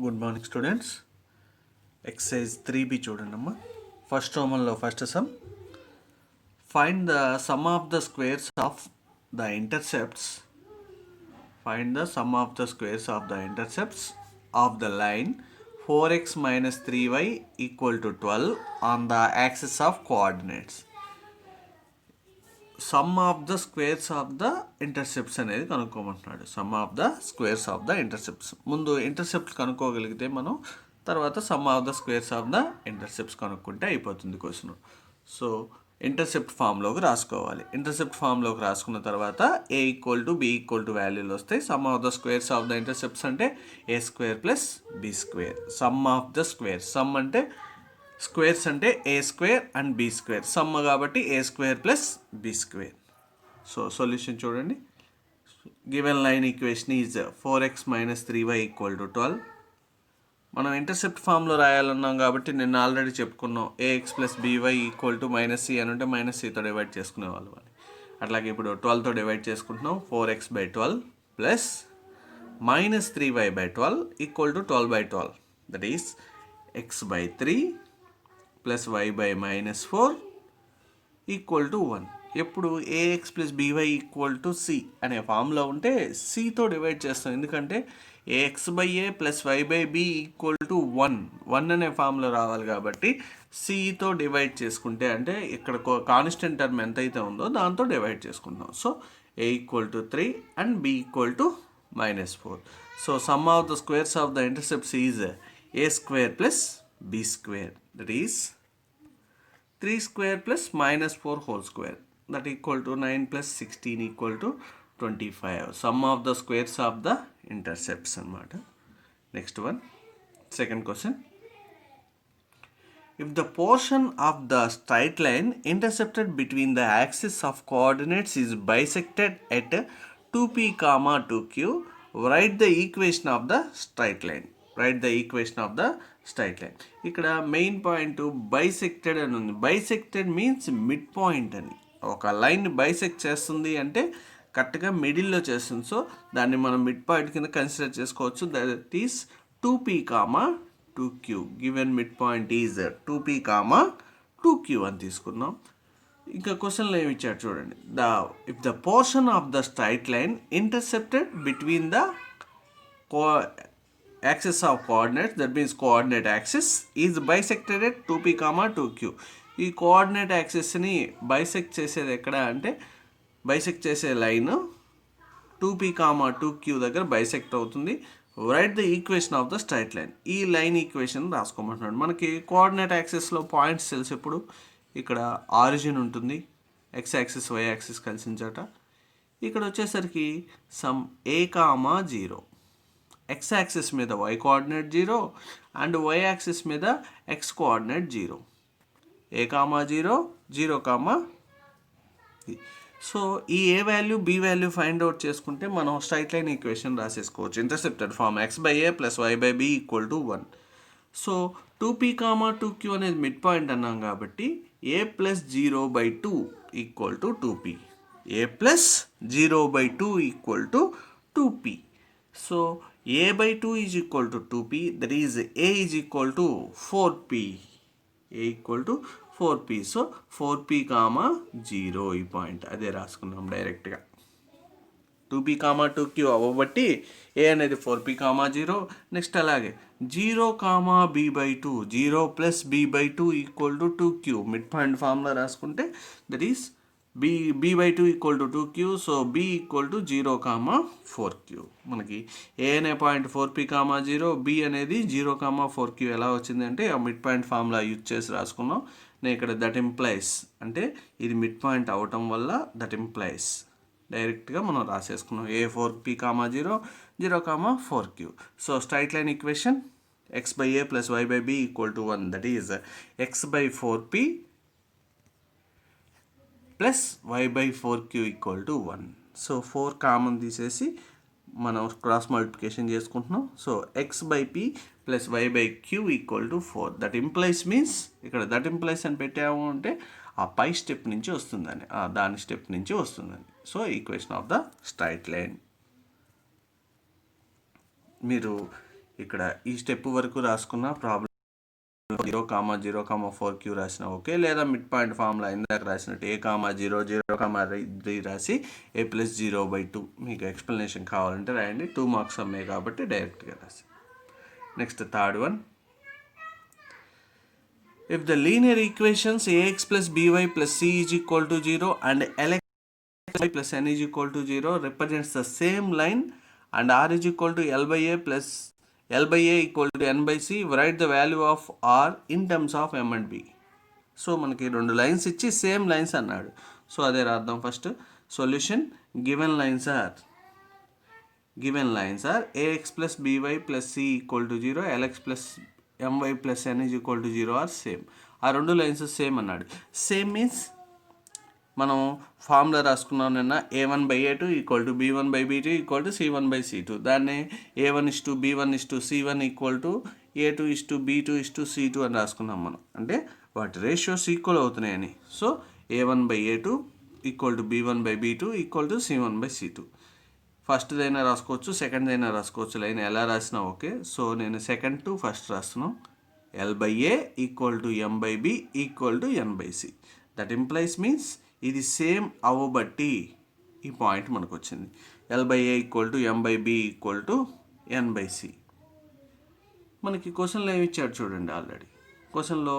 Good morning students. Exercise 3B చూడండమ్మా. First రోమన్లో first sum. Find the sum of the squares of the intercepts. Find the sum of the squares of the intercepts of the line 4x minus 3y equal to 12 on the axis of coordinates. Sum of the squares of the intercepts అనేది కనుక్కోమంటున్నాడు. Sum of the squares of the intercepts. ముందు intercepts కనుక్కోగలిగితే మనం తర్వాత sum of the squares of the intercepts కనుక్కుంటే అయిపోతుంది question. So intercept ఫామ్లోకి రాసుకోవాలి. Intercept ఫామ్లోకి రాసుకున్న తర్వాత a equal to b equal to వాల్యూలు వస్తాయి. Sum of the squares of the intercepts అంటే a square plus b square. Sum of the square, sum అంటే squares అంటే A square and B square, sum కాబట్టి A square plus B square. So solution చూడండి. Given line equation is 4x minus 3y equal to 12. మనం intercept ఫామ్లో రాయాలన్నాం కాబట్టి నేను already చెప్పుకున్నాం A X plus by equal to minus C అని ఉంటే మైనస్ సితో డివైడ్ చేసుకునే వాళ్ళు. అట్లాగే ఇప్పుడు 12తో డివైడ్ చేసుకుంటున్నాం. 4x/12 plus minus 3y/12 equal to 12/12. That is x/3 plus y/-4 equal to 1. ఎప్పుడు a x plus by equal to c అనే ఫామ్లో ఉంటే సితో డివైడ్ చేస్తాం. ఎందుకంటే ఏఎక్స్/ఏ ప్లస్ y/b ఈక్వల్ టు 1 అనే ఫామ్లో రావాలి కాబట్టి సితో డివైడ్ చేసుకుంటే అంటే ఇక్కడ కాన్స్టెంట్ టర్మ్ ఎంతైతే ఉందో దాంతో డివైడ్ చేసుకుంటాం. So a equal to 3 and b equal to -4. So sum of the squares of the intercepts is a square plus B square. That is 3 square plus -4 whole square. That equal to 9 plus 16 equal to 25. Sum of the squares of the intercepts anamata. Next one, second question. If the portion of the straight line intercepted between the axis of coordinates is bisected at 2p, 2q, write the equation of the straight line. Right the equation of the straight line. ఇక్కడ main point బైసెక్టెడ్ అని ఉంది. బైసెక్టెడ్ means mid point అని. ఒక line bisect చేస్తుంది అంటే కరెక్ట్గా మిడిల్లో చేస్తుంది. సో దాన్ని మనం మిడ్ పాయింట్ కింద కన్సిడర్ చేసుకోవచ్చు. That is 2p, 2q. Given mid point is 2p, 2q అని తీసుకున్నాం. ఇంకా క్వశ్చన్లో ఏమి ఇచ్చాడు చూడండి. If the portion of the straight line intercepted between the axis of coordinates, that means coordinate axis, is bisected at 2p, 2q. ఈ coordinate యాక్సిస్ని bisect చేసేది ఎక్కడ అంటే బైసెక్ట్ చేసే లైన్ 2p, 2q దగ్గర బైసెక్ట్ అవుతుంది. Right the equation of the straight line. ఈ line equation రాసుకోమంటున్నాడు. మనకి coordinate యాక్సిస్లో points తెలుసు. ఎప్పుడు ఇక్కడ ఆరిజిన్ ఉంటుంది, ఎక్స్ యాక్సిస్ వై యాక్సిస్ కలిసిన చోట. ఇక్కడ వచ్చేసరికి సమ్ a, 0. x యాక్సిస్ మీద y coordinate 0 and y axis మీద x కోఆర్డినేట్ 0. a, 0, 0, సో ఈ A value B value find out చేసుకుంటే మనం స్ట్రైట్ లైన్ ఈక్వేషన్ రాసేసుకోవచ్చు. Intercepted form x/a plus y/b equal to 1. So 2p, 2q అనేది mid point అన్నాం కాబట్టి a plus 0/2 equal to 2p. a plus 0/2 equal to 2p. So a/2 is equal to 2p. That is a is equal to 4p. a equal to 4p. So 4p, 0 ఈ point అదే రాసుకున్నాం డైరెక్ట్గా. 2p, 2q అవ్వబట్టి a అనేది 4p, 0. Next అలాగే 0, b/2. 0 plus b/2 equal to 2q. Mid point formula రాసుకుంటే that is b/2 equal to 2q. So b equal to 0, 4q. మనకి a అనే point 4p, 0, b అనేది 0, 4q ఎలా వచ్చింది అంటే ఆ మిడ్ పాయింట్ ఫార్ములా యూజ్ చేసి రాసుకున్నాం. నేను ఇక్కడ దట్ ఇంప్లైస్ అంటే ఇది మిడ్ పాయింట్ అవటం వల్ల దట్ ఇంప్లైస్ డైరెక్ట్గా మనం రాసేసుకున్నాం. a 4p, 0, 0, 4q. So straight line equation x/a plus y/b equal to 1. That is x/4p plus y/4q equal to 1. So 4 common తీసేసి మనం క్రాస్ మల్టిప్లికేషన్ చేసుకుంటున్నాం. So x/p plus y/q equal to 4. That implies means ఇక్కడ that implies అని పెట్టాము అంటే ఆ పై step నుంచి వస్తుందని, దాని స్టెప్ నుంచి వస్తుందని. So equation of the straight line. మీరు ఇక్కడ ఈ స్టెప్ వరకు రాసుకున్న ప్రాబ్లం 0,0,4 రాసిన ఓకే, లేదా మిడ్ పాయింట్ ఫార్ములా ఇందాక రాసినట్టు A,0, 0,3 రాసి A+0/2 మీకు ఎక్స్ప్లెనేషన్ కావాలంటే రాయండి. 2 మార్క్స్ అమ్మాయి కాబట్టి డైరెక్ట్గా రాసి. Next third one, if the linear equations ax plus by plus c is equal to 0 and lx plus n is equal to 0 represents the same line and r is equal to l by a plus l by a equal to n by c, write the value of r in terms of m and b. So మనకి రెండు lines ఇచ్చి same lines అన్నాడు. So అదే రాద్దాం. First solution, given lines are ax plus by plus c equal to 0, lx plus my plus n is equal to 0 or same. ఆ రెండు lines same అన్నాడు. Same means మనం ఫార్ములా రాసుకున్నాం నిన్న, a1/a2 equal to b1/b2 equal to c1/c2. దాన్ని a1:b1:c1 equal to a2:b2:c2 అని రాసుకున్నాం మనం. అంటే వాటి రేషియోస్ ఈక్వల్ అవుతున్నాయని. So a1/a2 equal to b1/b2 equal to c1/c2. First దైనా రాసుకోవచ్చు, సెకండ్ దైనా రాసుకోవచ్చు. లైన్ ఎలా రాసినా ఓకే. సో నేను సెకండ్ టు ఫస్ట్ రాస్తున్నాం. l/a equal to m/b equal to n/c. That implies means ఇది సేమ్ అవ్వబట్టి ఈ పాయింట్ మనకు వచ్చింది. l/a equal to m/b equal to n/c. మనకి క్వశ్చన్లో ఏమి ఇచ్చాడు చూడండి. ఆల్రెడీ క్వశ్చన్లో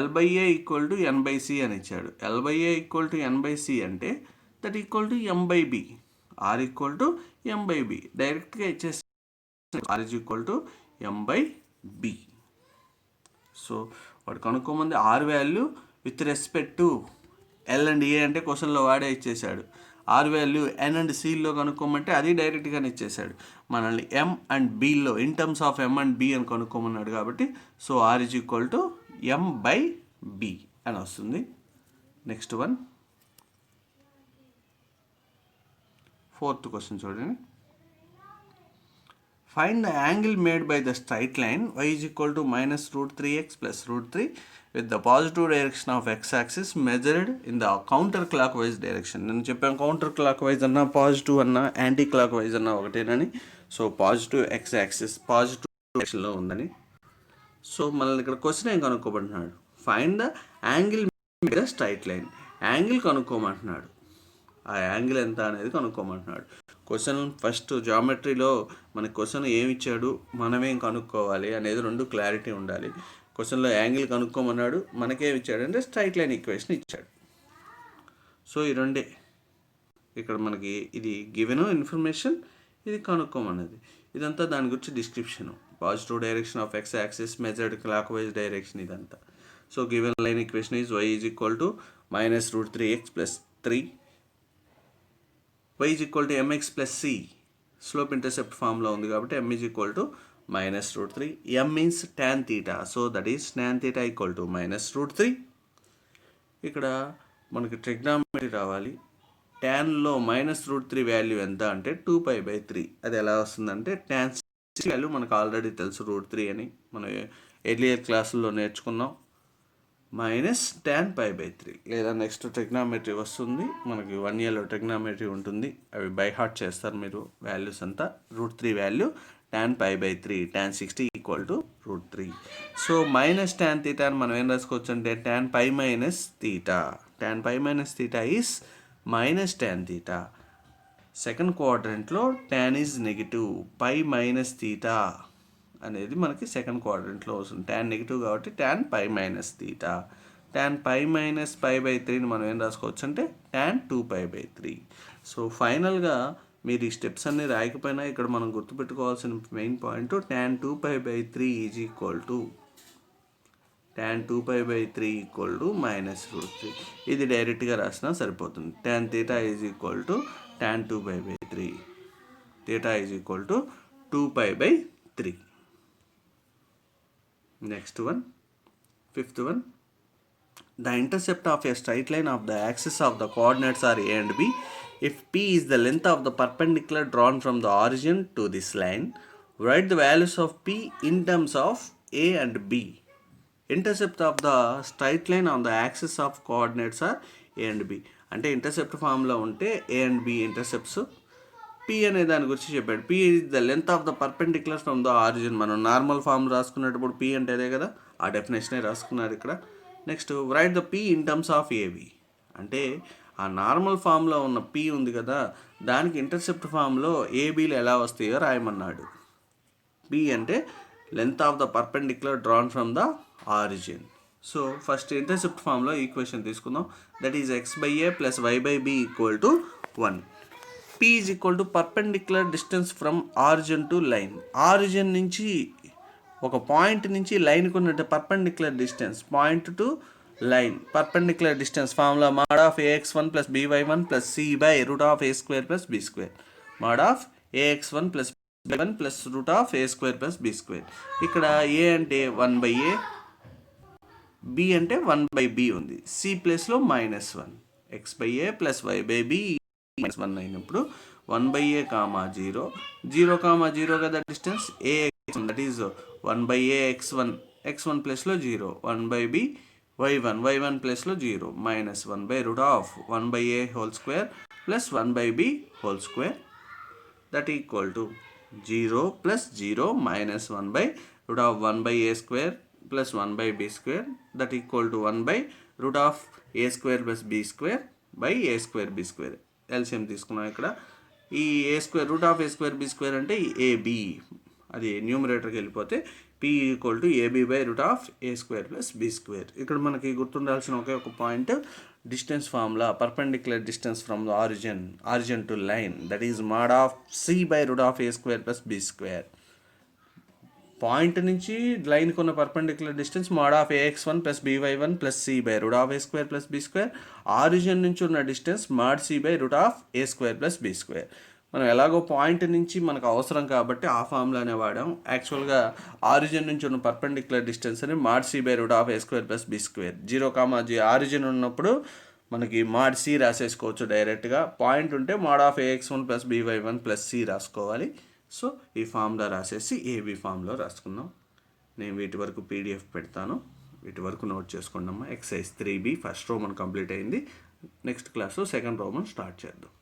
l/a ఈక్వల్ టు n/c అని ఇచ్చాడు. l/a ఈక్వల్ టు n/c అంటే that equal to m/b, r equal to m/b. డైరెక్ట్గా ఇచ్చేసి r is equal to m/b. So వాడు కనుక్కోమంది r value with respect to L and A అంటే క్వశ్చన్లో వాడే ఇచ్చేసాడు. ఆర్ వాల్యూ ఎన్ అండ్ సిలో కనుక్కోమంటే అది డైరెక్ట్గానే ఇచ్చేసాడు. మనల్ని ఎం అండ్ బిలో in terms of m and b అని కనుక్కోమన్నాడు కాబట్టి so r is equal to m/b అని వస్తుంది. నెక్స్ట్ వన్, ఫోర్త్ క్వశ్చన్ చూడండి. Find the angle made by the straight line y is equal to -√3x plus √3 with the positive direction of x-axis measured in the counter-clockwise direction. నేను చెప్పాను counter clock wise అన్నా positive అన్నా anti clock wise అన్నా ఒకటేనని. So positive x-axis positive డైరెక్షన్లో ఉందని. So మనల్ని ఇక్కడ question ఏం కనుక్కోమంటున్నాడు, ఫైండ్ ద యాంగిల్ మీద స్ట్రైట్ లైన్. యాంగిల్ కనుక్కోమంటున్నాడు. ఆ యాంగిల్ ఎంత అనేది కనుక్కోమంటున్నాడు. క్వశ్చన్ ఫస్ట్ జామెట్రీలో మనకి క్వశ్చన్ ఏమి ఇచ్చాడు, మనమేం కనుక్కోవాలి అనేది రెండు క్లారిటీ ఉండాలి. క్వశ్చన్లో యాంగిల్ కనుక్కోమన్నాడు, మనకేమి ఇచ్చాడంటే స్ట్రైట్ లైన్ ఈక్వేషన్ ఇచ్చాడు. సో ఈ రెండే ఇక్కడ మనకి ఇది గివెన్ ఇన్ఫర్మేషన్, ఇది కనుక్కోమన్నది. ఇదంతా దాని గురించి description. Positive direction of X axis measured clockwise direction ఇదంతా. So given line equation is y is equal to -√3x plus 3, y is equal to mx plus c. Slope intercept ఫామ్లో ఉంది కాబట్టి m is equal to -√3. m means tan theta. So that is tan theta equal to -√3. ఇక్కడ మనకి trigonometry రావాలి. ట్యాన్లో -√3 value ఎంత అంటే 2π/3. అది ఎలా వస్తుందంటే tan వాల్యూ మనకు ఆల్రెడీ తెలుసు √3 అని మనం ఎర్లియర్ క్లాసుల్లో నేర్చుకున్నాం. -tan π/3 లేదా నెక్స్ట్ ట్రిగ్నామెట్రీ వస్తుంది మనకి 1 yearలో ట్రిగ్నామెట్రీ ఉంటుంది. అవి బై హార్ట్ చేస్తారు మీరు వాల్యూస్ అంతా. √3 value tan π/3 tan 60 equal to √3. So -tan θ అని మనం ఏం రాసుకోవచ్చు అంటే tan π minus θ. tan π minus θ is -tan θ. Second క్వాడ్రంట్లో tan ఈజ్ నెగిటివ్, π మైనస్ θ అనేది మనకి సెకండ్ క్వాడ్రంట్లో వస్తుంది. ట్యాన్ నెగిటివ్ కాబట్టి tan π మైనస్ θ. tan π మైనస్ π/3ని మనం ఏం రాసుకోవచ్చు అంటే tan 2π/3. సో ఫైనల్గా మీరు ఈ స్టెప్స్ అన్నీ రాయకపోయినా ఇక్కడ మనం గుర్తుపెట్టుకోవాల్సిన main point tan 2π/3 is equal to tan 2π/3 equal to -√3. ఇది డైరెక్ట్గా రాసినా సరిపోతుంది. tan θ is equal to tan 2π/3. θ is equal to 2π/3. Next one, fifth one, the intercept of a straight line of the axis of the coordinates are a and b. If p is the length of the perpendicular drawn from the origin to this line, write the values of p in terms of a and b. Intercept of the straight line on the axis of coordinates are a and b. అంటే intercept ఫామ్లో ఉంటే a and b intercepts, P అనే దాని గురించి చెప్పాడు. P is the length of the perpendicular from the origin. మనం normal form రాసుకునేటప్పుడు P అంటే అదే కదా, ఆ డెఫినేషనే రాసుకున్నారు ఇక్కడ. Next write the P in terms of AB. అంటే ఆ నార్మల్ ఫామ్లో ఉన్న పి ఉంది కదా, దానికి ఇంటర్సెప్ట్ ఫామ్లో ఏబీలు ఎలా వస్తాయో రాయమన్నాడు. పి అంటే length of the perpendicular drawn from the origin. So first intercept ఫామ్లో ఈక్వేషన్ తీసుకుందాం. That is x/a + y/b = 1. p is equal to perpendicular distance from origin to line. Origin నుంచి ఒక పాయింట్ నుంచి లైన్కి ఉన్న perpendicular distance, point to line perpendicular distance formula mod of ax1 + by1 + c/√a² + b². mod of ax1 + by1 + √a² + b². ఇక్కడ a అంటే 1/a, b అంటే 1/b ఉంది, c ప్లేస్లో -1. x/a + y/b -1 అయినప్పుడు 1/a, 0 0 0 కదా distance, ax1 that is 1/a x1, x1 ప్లేస్లో 0, 1/b y1 ప్లేస్లో 0, -1/√1/a² + 1/b² that equal to 0 + 0 -1/√1/a² + 1/b² that equal to 1/√a² + b² a² b². LCM తీసుకున్నాం ఇక్కడ. ఈ a² b² అంటే ఏబి, అది న్యూమరేటర్కి వెళ్ళిపోతే p = ab/√a² + b². ఇక్కడ మనకి గుర్తుండాల్సిన ఒకే ఒక point, distance formula perpendicular distance from the origin to line, that is mod of c/√a² + b². Point నుంచి లైన్కి ఉన్న perpendicular distance mod of ax1 + by1 + c/√a² + b². Origin నుంచి ఉన్న డిస్టెన్స్ mod c/√a² + b². మనం ఎలాగో పాయింట్ నుంచి మనకు అవసరం కాబట్టి ఆ ఫార్ములానే వాడాం. యాక్చువల్గా ఆరిజిన్ నుంచి ఉన్న పర్పెండిక్యులర్ డిస్టెన్స్ అని mod c/√a² + b². 0, ఆరిజిన్ ఉన్నప్పుడు మనకి mod c రాసేసుకోవచ్చు డైరెక్ట్గా. పాయింట్ ఉంటే mod of ax1 + by1 + c రాసుకోవాలి. సో ఈ ఫార్ములా రాసేసి ఏబి ఫామ్లో రాసుకుందాం. నేను వీటి వరకు పీడిఎఫ్ పెడతాను, వీటి వరకు నోట్ చేసుకోండి అమ్మా. Exercise 3B first Roman complete అయింది. నెక్స్ట్ క్లాస్లో సెకండ్ రోమన్ స్టార్ట్ చేద్దాం.